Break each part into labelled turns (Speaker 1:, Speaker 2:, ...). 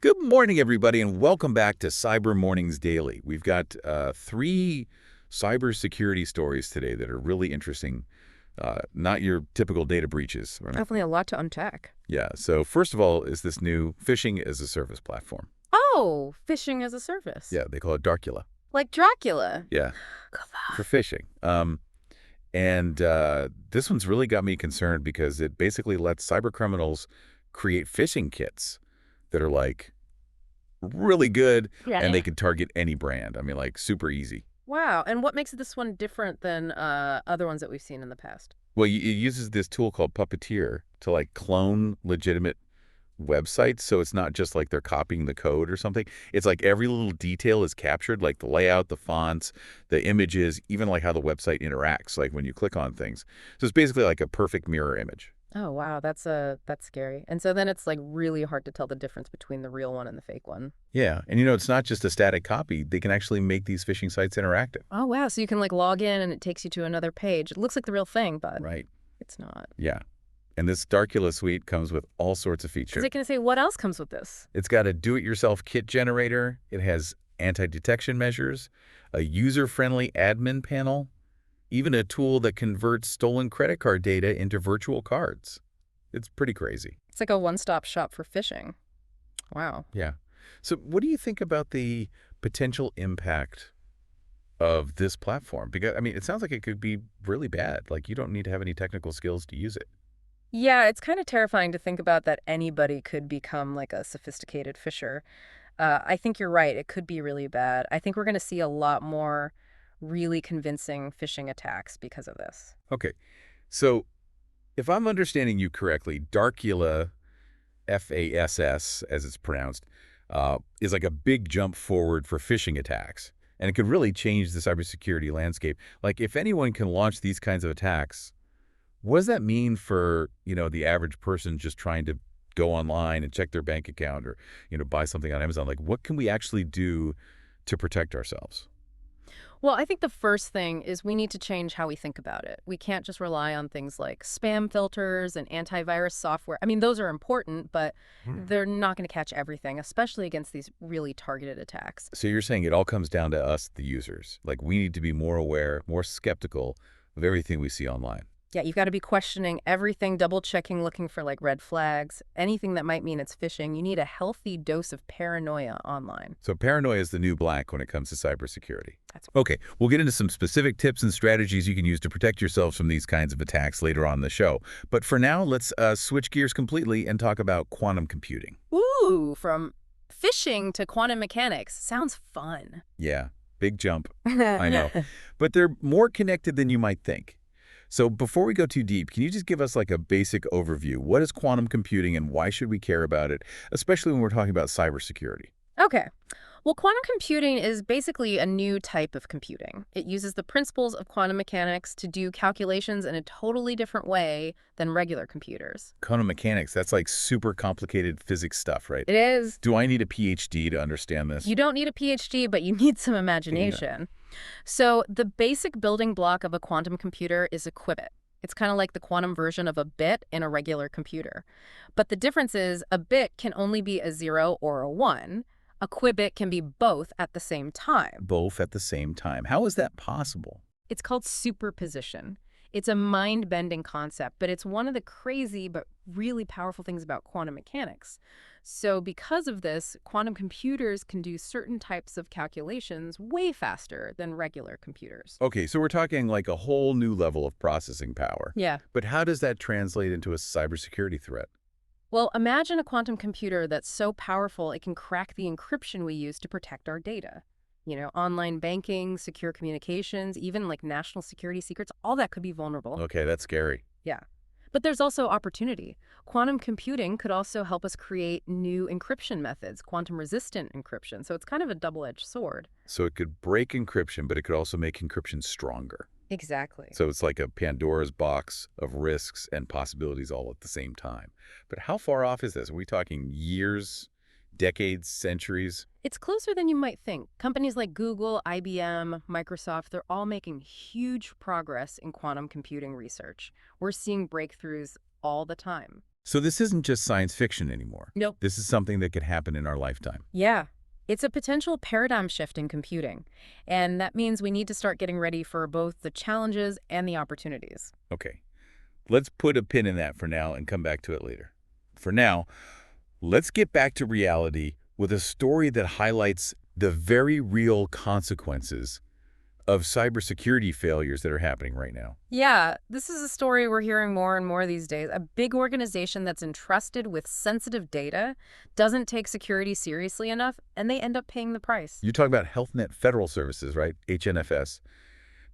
Speaker 1: Good morning, everybody, and welcome back to Cyber Mornings Daily. We've got three cybersecurity stories today that are really interesting, not your typical data breaches. Right?
Speaker 2: Definitely a lot to unpack.
Speaker 1: Yeah, so first of all is this new phishing as a service platform.
Speaker 2: Oh, phishing as a service.
Speaker 1: Yeah, they call it Darcula.
Speaker 2: Like Dracula.
Speaker 1: Yeah,
Speaker 2: Come
Speaker 1: for
Speaker 2: on.
Speaker 1: phishing. And this one's really got me concerned because it basically lets cyber criminals create phishing kits that are like really good, and they
Speaker 2: Yeah.
Speaker 1: can target any brand. I mean, like super easy.
Speaker 2: Wow. And what makes this one different than other ones that we've seen in the past?
Speaker 1: Well, it uses this tool called Puppeteer to like clone legitimate websites. So it's not just like they're copying the code or something. It's like every little detail is captured, like the layout, the fonts, the images, even like how the website interacts, like when you click on things. So it's basically like a perfect mirror image.
Speaker 2: Oh, wow. That's scary. And so then it's like really hard to tell the difference between the real one and the fake one.
Speaker 1: Yeah. And it's not just a static copy. They can actually make these phishing sites interactive.
Speaker 2: Oh, wow. So you can like log in and it takes you to another page. It looks like the real thing, but
Speaker 1: Right.
Speaker 2: it's not.
Speaker 1: Yeah. And this Darcula suite comes with all sorts of
Speaker 2: I
Speaker 1: features.
Speaker 2: was going to say, what else comes with this?
Speaker 1: It's got a do-it-yourself kit generator. It has anti-detection measures, a user-friendly admin panel, even a tool that converts stolen credit card data into virtual cards. It's pretty crazy.
Speaker 2: It's like a one-stop shop for phishing. Wow.
Speaker 1: Yeah. So what do you think about the potential impact of this platform? Because, I mean, it sounds like it could be really bad. Like, you don't need to have any technical skills to use it.
Speaker 2: Yeah, it's kind of terrifying to think about that anybody could become like a sophisticated fisher. I think you're right. It could be really bad. I think we're going to see a lot more really convincing phishing attacks because of this.
Speaker 1: Okay. So if I'm understanding you correctly, Darcula, FASS, as it's pronounced, is like a big jump forward for phishing attacks. And it could really change the cybersecurity landscape. Like, if anyone can launch these kinds of attacks, what does that mean for, the average person just trying to go online and check their bank account or, buy something on Amazon? Like, what can we actually do to protect ourselves?
Speaker 2: Well, I think the first thing is we need to change how we think about it. We can't just rely on things like spam filters and antivirus software. I mean, those are important, but they're not going to catch everything, especially against these really targeted attacks.
Speaker 1: So you're saying it all comes down to us, the users. Like, we need to be more aware, more skeptical of everything we see online.
Speaker 2: Yeah, you've got to be questioning everything, double checking, looking for like red flags, anything that might mean it's phishing. You need a healthy dose of paranoia online.
Speaker 1: So paranoia is the new black when it comes to cybersecurity.
Speaker 2: That's
Speaker 1: Okay, we'll get into some specific tips and strategies you can use to protect yourselves from these kinds of attacks later on in the show. But for now, let's switch gears completely and talk about quantum computing.
Speaker 2: Ooh, from phishing to quantum mechanics. Sounds fun.
Speaker 1: Yeah, big jump, I know. But they're more connected than you might think. So before we go too deep, can you just give us like a basic overview? What is quantum computing and why should we care about it, especially when we're talking about cybersecurity?
Speaker 2: Okay. Well, quantum computing is basically a new type of computing. It uses the principles of quantum mechanics to do calculations in a totally different way than regular computers.
Speaker 1: Quantum mechanics, that's like super complicated physics stuff, right?
Speaker 2: It is.
Speaker 1: Do I need a PhD to understand this?
Speaker 2: You don't need a PhD, but you need some
Speaker 1: Yeah.
Speaker 2: imagination. So, the basic building block of a quantum computer is a qubit. It's kind of like the quantum version of a bit in a regular computer. But the difference is a bit can only be a 0 or a 1. A qubit can be both at the same time.
Speaker 1: Both at the same time. How is that possible?
Speaker 2: It's called superposition. It's a mind-bending concept, but it's one of the crazy but really powerful things about quantum mechanics. So because of this, quantum computers can do certain types of calculations way faster than regular computers.
Speaker 1: Okay, so we're talking like a whole new level of processing power.
Speaker 2: Yeah.
Speaker 1: But how does that translate into a cybersecurity threat?
Speaker 2: Well, imagine a quantum computer that's so powerful it can crack the encryption we use to protect our data. Online banking, secure communications, even like national security secrets, all that could be vulnerable.
Speaker 1: Okay, that's scary.
Speaker 2: Yeah. But there's also opportunity. Quantum computing could also help us create new encryption methods, quantum-resistant encryption. So it's kind of a double-edged sword.
Speaker 1: So it could break encryption, but it could also make encryption stronger.
Speaker 2: Exactly.
Speaker 1: So it's like a Pandora's box of risks and possibilities all at the same time. But how far off is this? Are we talking years, decades, centuries?
Speaker 2: It's closer than you might think. Companies like Google, IBM, Microsoft, they're all making huge progress in quantum computing research. We're seeing breakthroughs all the time.
Speaker 1: So this isn't just science fiction anymore.
Speaker 2: Nope.
Speaker 1: This is something that could happen in our lifetime.
Speaker 2: Yeah. It's a potential paradigm shift in computing, and that means we need to start getting ready for both the challenges and the opportunities.
Speaker 1: Okay, let's put a pin in that for now and come back to it later. For now, let's get back to reality with a story that highlights the very real consequences of cybersecurity failures that are happening right now.
Speaker 2: Yeah, this is a story we're hearing more and more these days. A big organization that's entrusted with sensitive data doesn't take security seriously enough, and they end up paying the price.
Speaker 1: You talk about Health Net Federal Services, right? HNFS.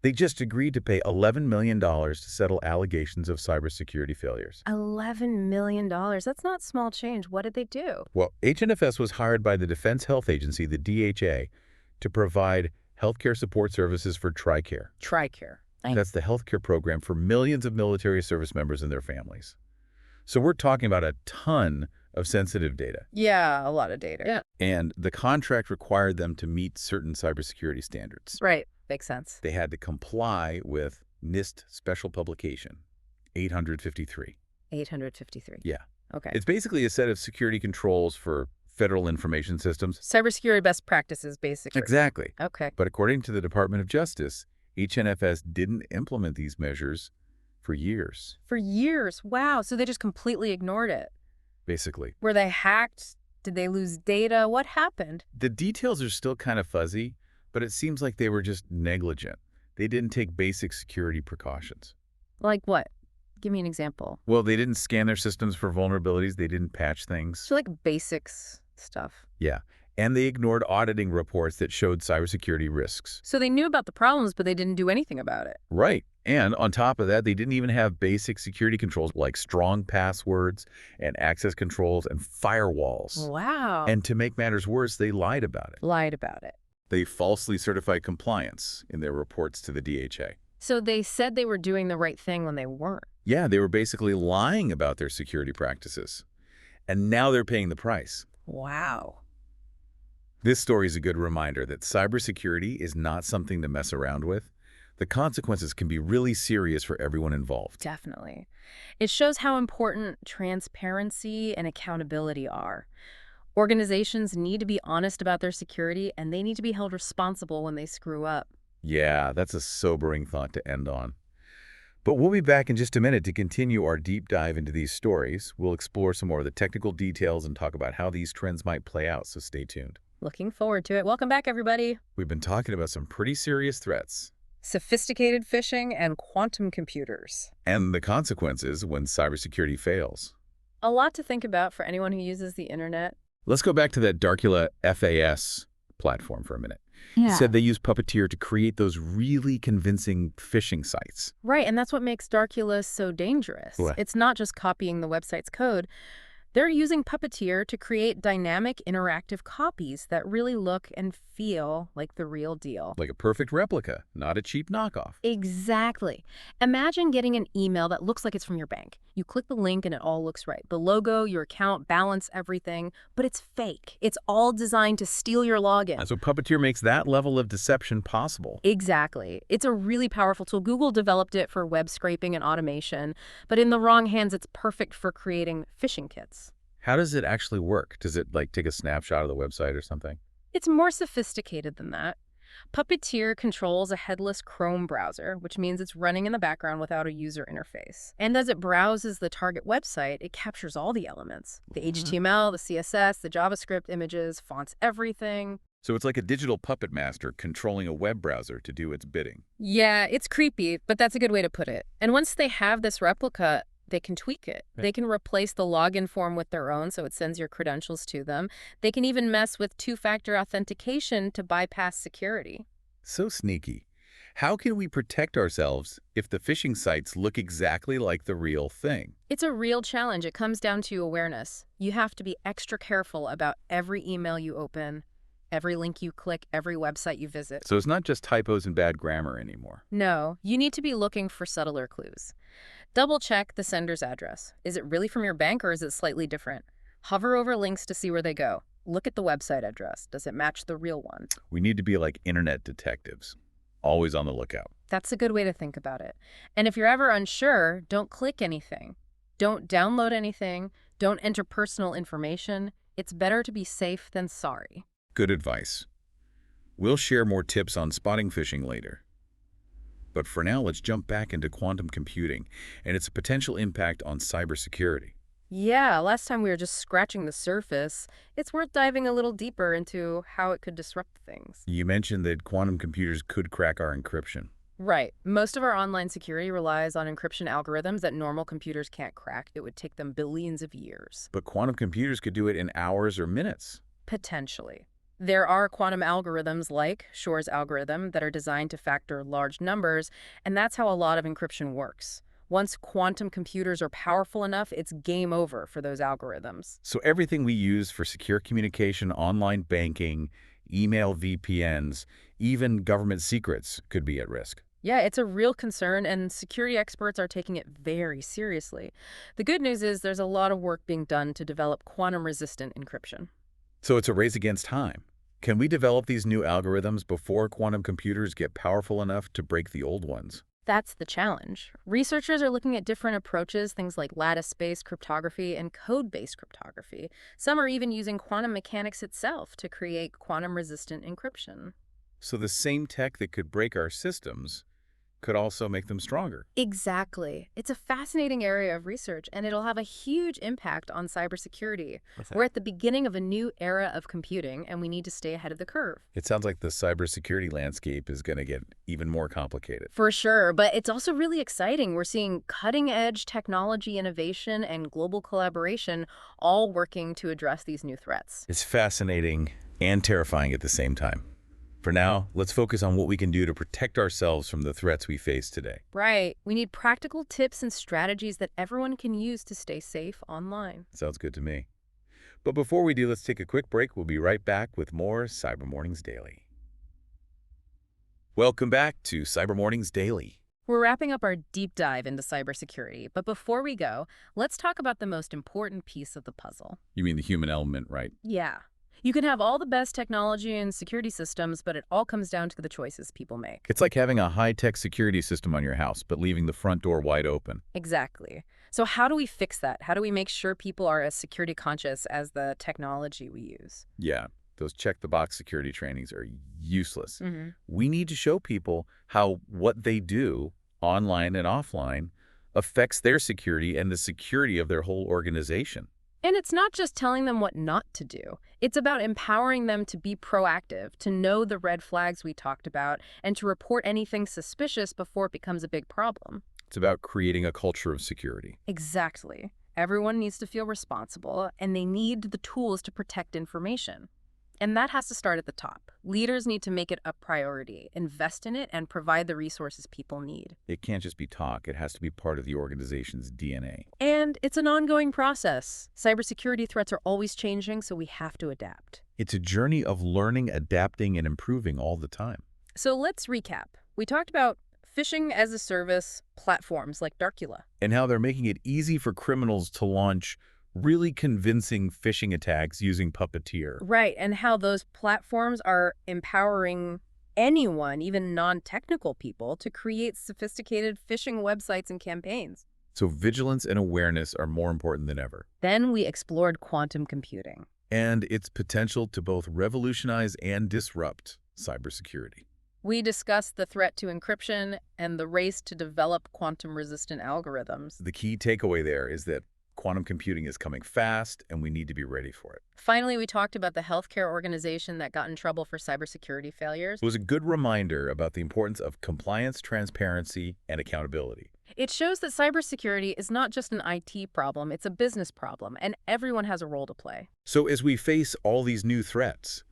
Speaker 1: They just agreed to pay $11 million to settle allegations of cybersecurity failures.
Speaker 2: $11 million. That's not small change. What did they do?
Speaker 1: Well, HNFS was hired by the Defense Health Agency, the DHA, to provide healthcare support services for TRICARE.
Speaker 2: TRICARE.
Speaker 1: That's the healthcare program for millions of military service members and their families. So we're talking about a ton of sensitive data.
Speaker 2: Yeah, a lot of data. Yeah.
Speaker 1: And the contract required them to meet certain cybersecurity standards.
Speaker 2: Right. Makes sense.
Speaker 1: They had to comply with NIST Special Publication 853.
Speaker 2: 853.
Speaker 1: Yeah.
Speaker 2: Okay.
Speaker 1: It's basically a set of security controls for federal information systems.
Speaker 2: Cybersecurity best practices, basically.
Speaker 1: Exactly.
Speaker 2: Okay.
Speaker 1: But according to the Department of Justice, HNFS didn't implement these measures for years.
Speaker 2: For years. Wow. So they just completely ignored it.
Speaker 1: Basically.
Speaker 2: Were they hacked? Did they lose data? What happened?
Speaker 1: The details are still kind of fuzzy, but it seems like they were just negligent. They didn't take basic security precautions.
Speaker 2: Like what? Give me an example.
Speaker 1: Well, they didn't scan their systems for vulnerabilities. They didn't patch things.
Speaker 2: So like basics stuff.
Speaker 1: Yeah. And they ignored auditing reports that showed cybersecurity risks.
Speaker 2: So they knew about the problems, but they didn't do anything about it.
Speaker 1: Right. And on top of that, they didn't even have basic security controls like strong passwords and access controls and firewalls.
Speaker 2: Wow.
Speaker 1: And to make matters worse, they lied about it.
Speaker 2: Lied about it.
Speaker 1: They falsely certified compliance in their reports to the DHA.
Speaker 2: So they said they were doing the right thing when they weren't.
Speaker 1: Yeah, they were basically lying about their security practices. And now they're paying the price.
Speaker 2: Wow.
Speaker 1: This story is a good reminder that cybersecurity is not something to mess around with. The consequences can be really serious for everyone involved.
Speaker 2: Definitely. It shows how important transparency and accountability are. Organizations need to be honest about their security, and they need to be held responsible when they screw up.
Speaker 1: Yeah, that's a sobering thought to end on. But we'll be back in just a minute to continue our deep dive into these stories. We'll explore some more of the technical details and talk about how these trends might play out, so stay tuned.
Speaker 2: Looking forward to it. Welcome back, everybody.
Speaker 1: We've been talking about some pretty serious threats.
Speaker 2: Sophisticated phishing and quantum computers.
Speaker 1: And the consequences when cybersecurity fails.
Speaker 2: A lot to think about for anyone who uses the internet.
Speaker 1: Let's go back to that Darcula FAS platform for a minute.
Speaker 2: Yeah.
Speaker 1: You said they use Puppeteer to create those really convincing phishing sites.
Speaker 2: Right, and that's what makes Darcula so dangerous.
Speaker 1: What?
Speaker 2: It's not just copying the website's code. They're using Puppeteer to create dynamic interactive copies that really look and feel like the real deal.
Speaker 1: Like a perfect replica, not a cheap knockoff.
Speaker 2: Exactly. Imagine getting an email that looks like it's from your bank. You click the link and it all looks right. The logo, your account, balance, everything, but it's fake. It's all designed to steal your login.
Speaker 1: And so Puppeteer makes that level of deception possible.
Speaker 2: Exactly. It's a really powerful tool. Google developed it for web scraping and automation, but in the wrong hands, it's perfect for creating phishing kits.
Speaker 1: How does it actually work? Does it like take a snapshot of the website or something?
Speaker 2: It's more sophisticated than that. Puppeteer controls a headless Chrome browser, which means it's running in the background without a user interface. And as it browses the target website, it captures all the elements. The HTML, the CSS, the JavaScript, images, fonts, everything.
Speaker 1: So it's like a digital puppet master controlling a web browser to do its bidding.
Speaker 2: Yeah, it's creepy, but that's a good way to put it. And once they have this replica, they can tweak it.
Speaker 1: Right.
Speaker 2: They can replace the login form with their own, so it sends your credentials to them. They can even mess with two-factor authentication to bypass security.
Speaker 1: So sneaky. How can we protect ourselves if the phishing sites look exactly like the real thing?
Speaker 2: It's a real challenge. It comes down to awareness. You have to be extra careful about every email you open, every link you click, every website you visit.
Speaker 1: So it's not just typos and bad grammar anymore.
Speaker 2: No, you need to be looking for subtler clues. Double-check the sender's address. Is it really from your bank or is it slightly different? Hover over links to see where they go. Look at the website address. Does it match the real one?
Speaker 1: We need to be like internet detectives, always on the lookout.
Speaker 2: That's a good way to think about it. And if you're ever unsure, don't click anything. Don't download anything. Don't enter personal information. It's better to be safe than sorry.
Speaker 1: Good advice. We'll share more tips on spotting phishing later. But for now, let's jump back into quantum computing and its potential impact on cybersecurity.
Speaker 2: Yeah, last time we were just scratching the surface. It's worth diving a little deeper into how it could disrupt things.
Speaker 1: You mentioned that quantum computers could crack our encryption.
Speaker 2: Right. Most of our online security relies on encryption algorithms that normal computers can't crack. It would take them billions of years.
Speaker 1: But quantum computers could do it in hours or minutes.
Speaker 2: Potentially. There are quantum algorithms like Shor's algorithm that are designed to factor large numbers, and that's how a lot of encryption works. Once quantum computers are powerful enough, it's game over for those algorithms.
Speaker 1: So everything we use for secure communication, online banking, email VPNs, even government secrets could be at risk.
Speaker 2: Yeah, it's a real concern, and security experts are taking it very seriously. The good news is there's a lot of work being done to develop quantum-resistant encryption.
Speaker 1: So it's a race against time. Can we develop these new algorithms before quantum computers get powerful enough to break the old ones?
Speaker 2: That's the challenge. Researchers are looking at different approaches, things like lattice-based cryptography and code-based cryptography. Some are even using quantum mechanics itself to create quantum-resistant encryption.
Speaker 1: So the same tech that could break our systems could also make them stronger.
Speaker 2: Exactly. It's a fascinating area of research, and it'll have a huge impact on cybersecurity.
Speaker 1: What's that?
Speaker 2: We're at the beginning of a new era of computing, and we need to stay ahead of the curve.
Speaker 1: It sounds like the cybersecurity landscape is going to get even more complicated.
Speaker 2: For sure, but it's also really exciting. We're seeing cutting-edge technology innovation and global collaboration all working to address these new threats.
Speaker 1: It's fascinating and terrifying at the same time. For now, let's focus on what we can do to protect ourselves from the threats we face today.
Speaker 2: Right. We need practical tips and strategies that everyone can use to stay safe online.
Speaker 1: Sounds good to me. But before we do, let's take a quick break. We'll be right back with more Cyber Mornings Daily. Welcome back to Cyber Mornings Daily.
Speaker 2: We're wrapping up our deep dive into cybersecurity, but before we go, let's talk about the most important piece of the puzzle.
Speaker 1: You mean the human element, right?
Speaker 2: Yeah. You can have all the best technology and security systems, but it all comes down to the choices people make.
Speaker 1: It's like having a high-tech security system on your house, but leaving the front door wide open.
Speaker 2: Exactly. So how do we fix that? How do we make sure people are as security conscious as the technology we use?
Speaker 1: Yeah, those check-the-box security trainings are useless.
Speaker 2: Mm-hmm.
Speaker 1: We need to show people how what they do, online and offline, affects their security and the security of their whole organization.
Speaker 2: And it's not just telling them what not to do. It's about empowering them to be proactive, to know the red flags we talked about, and to report anything suspicious before it becomes a big problem.
Speaker 1: It's about creating a culture of security.
Speaker 2: Exactly. Everyone needs to feel responsible, and they need the tools to protect information. And that has to start at the top. Leaders need to make it a priority, invest in it, and provide the resources people need.
Speaker 1: It can't just be talk. It has to be part of the organization's DNA.
Speaker 2: And it's an ongoing process. Cybersecurity threats are always changing, so we have to adapt.
Speaker 1: It's a journey of learning, adapting, and improving all the time.
Speaker 2: So let's recap. We talked about phishing as a service platforms like Darcula.
Speaker 1: And how they're making it easy for criminals to launch really convincing phishing attacks using Puppeteer.
Speaker 2: Right, and how those platforms are empowering anyone, even non-technical people, to create sophisticated phishing websites and campaigns.
Speaker 1: So vigilance and awareness are more important than ever.
Speaker 2: Then we explored quantum computing.
Speaker 1: And its potential to both revolutionize and disrupt cybersecurity.
Speaker 2: We discussed the threat to encryption and the race to develop quantum-resistant algorithms.
Speaker 1: The key takeaway there is that quantum computing is coming fast, and we need to be ready for it.
Speaker 2: Finally, we talked about the healthcare organization that got in trouble for cybersecurity failures.
Speaker 1: It was a good reminder about the importance of compliance, transparency, and accountability.
Speaker 2: It shows that cybersecurity is not just an IT problem, it's a business problem, and everyone has a role to play.
Speaker 1: So as we face all these new threats,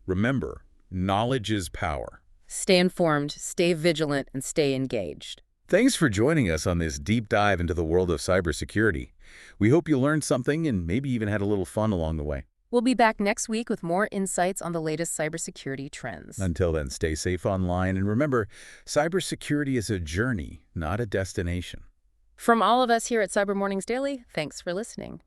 Speaker 1: remember, knowledge is power.
Speaker 2: Stay informed, stay vigilant, and stay engaged.
Speaker 1: Thanks for joining us on this deep dive into the world of cybersecurity. We hope you learned something and maybe even had a little fun along the way.
Speaker 2: We'll be back next week with more insights on the latest cybersecurity trends.
Speaker 1: Until then, stay safe online, and remember, cybersecurity is a journey, not a destination.
Speaker 2: From all of us here at Cyber Mornings Daily, thanks for listening.